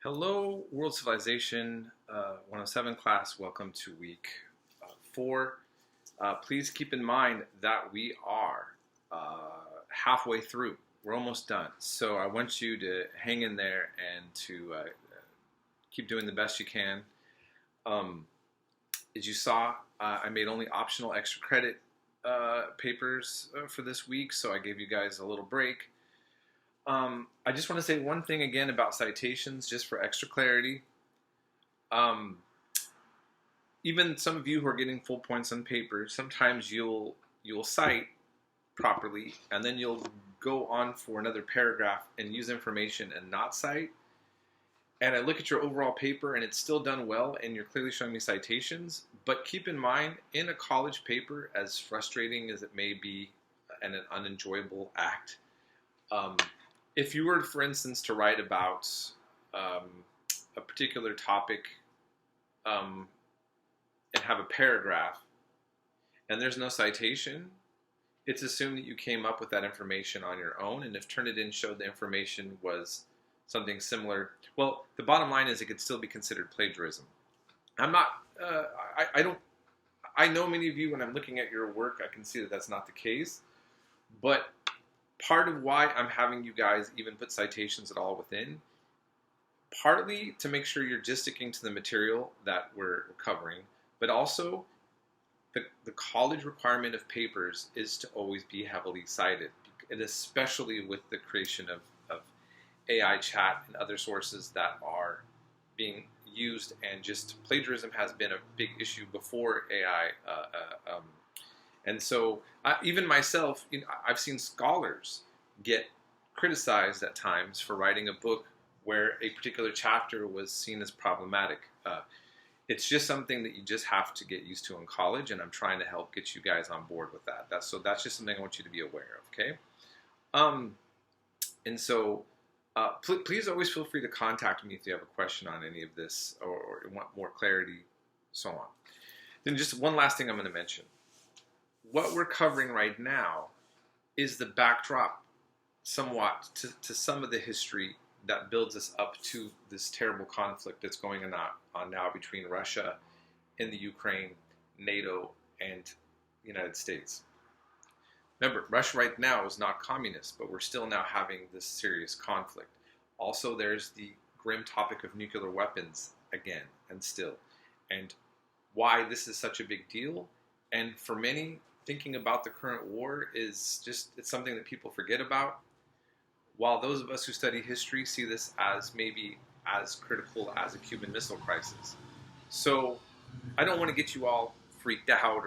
Hello, World Civilization 107 class. Welcome to week 4. Please keep in mind that we are halfway through. We're almost done. So I want you to hang in there and to keep doing the best you can. As you saw, I made only optional extra credit papers for this week, so I gave you guys a little break. I just want to say one thing again about citations, just for extra clarity. Even some of you who are getting full points on paper, sometimes you'll cite properly, and then you'll go on for another paragraph and use information and not cite. And I look at your overall paper, and it's still done well, and you're clearly showing me citations. But keep in mind, in a college paper, as frustrating as it may be, and an unenjoyable act, if you were, for instance, to write about a particular topic and have a paragraph, and there's no citation, it's assumed that you came up with that information on your own, and if Turnitin showed the information was something similar, well, the bottom line is it could still be considered plagiarism. I'm not, I know many of you, when I'm looking at your work, I can see that that's not the case, but part of why I'm having you guys even put citations at all within, partly to make sure you're just sticking to the material that we're covering, but also the college requirement of papers is to always be heavily cited, and especially with the creation of AI chat and other sources that are being used, and just plagiarism has been a big issue before AI. And so even myself, I've seen scholars get criticized at times for writing a book where a particular chapter was seen as problematic. It's just something that you just have to get used to in college, and I'm trying to help get you guys on board with that. That's just something I want you to be aware of, okay? And so please always feel free to contact me if you have a question on any of this or want more clarity, so on. Then just one last thing I'm going to mention. What we're covering right now is the backdrop somewhat to some of the history that builds us up to this terrible conflict that's going on now between Russia and the Ukraine, NATO, and the United States. Remember, Russia right now is not communist, but we're still now having this serious conflict. Also, there's the grim topic of nuclear weapons again and still, and why this is such a big deal. And for many, thinking about the current war is just, it's something that people forget about, while those of us who study history see this as maybe as critical as a Cuban Missile Crisis. So I don't want to get you all freaked out,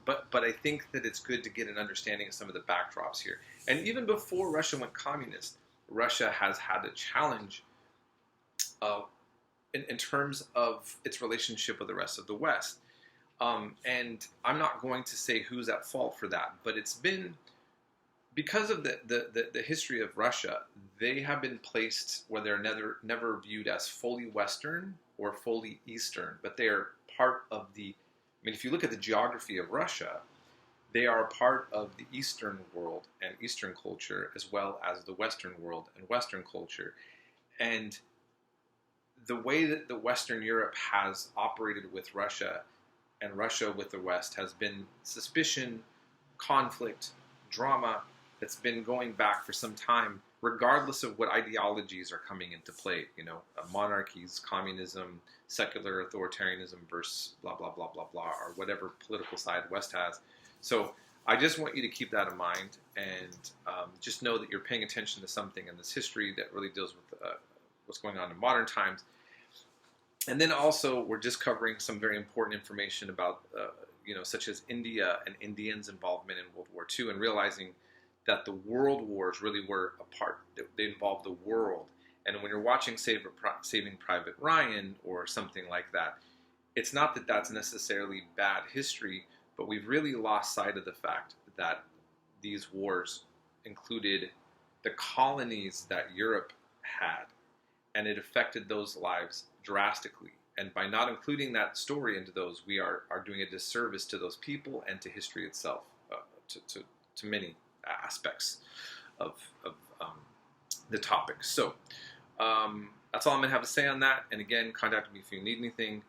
but I think that it's good to get an understanding of some of the backdrops here. And even before Russia went communist, Russia has had a challenge in terms of its relationship with the rest of the West. And I'm not going to say who's at fault for that, but it's been because of the history of Russia. They have been placed where they're never viewed as fully Western or fully Eastern, but they are part of the, I mean, if you look at the geography of Russia, they are a part of the Eastern world and Eastern culture, as well as the Western world and Western culture. And the way that the Western Europe has operated with Russia and Russia with the West has been suspicion, conflict, drama that's been going back for some time, regardless of what ideologies are coming into play. Monarchies, communism, secular authoritarianism versus blah, blah, blah, blah, blah, or whatever political side West has. So I just want you to keep that in mind, and just know that you're paying attention to something in this history that really deals with what's going on in modern times. And then also, we're just covering some very important information about, such as India and Indians' involvement in World War II, and realizing that the world wars really were a part. They involved the world. And when you're watching Saving Private Ryan or something like that, it's not that that's necessarily bad history, but we've really lost sight of the fact that these wars included the colonies that Europe had, and it affected those lives drastically. And by not including that story into those, we are doing a disservice to those people and to history itself, to many aspects of the topic. So that's all I'm going to have to say on that. And again, contact me if you need anything.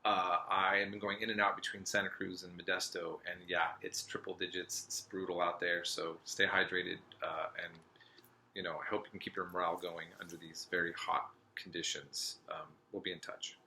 I am going in and out between Santa Cruz and Modesto, and yeah, it's triple digits. It's brutal out there, so stay hydrated, and I hope you can keep your morale going under these very hot conditions. We'll be in touch.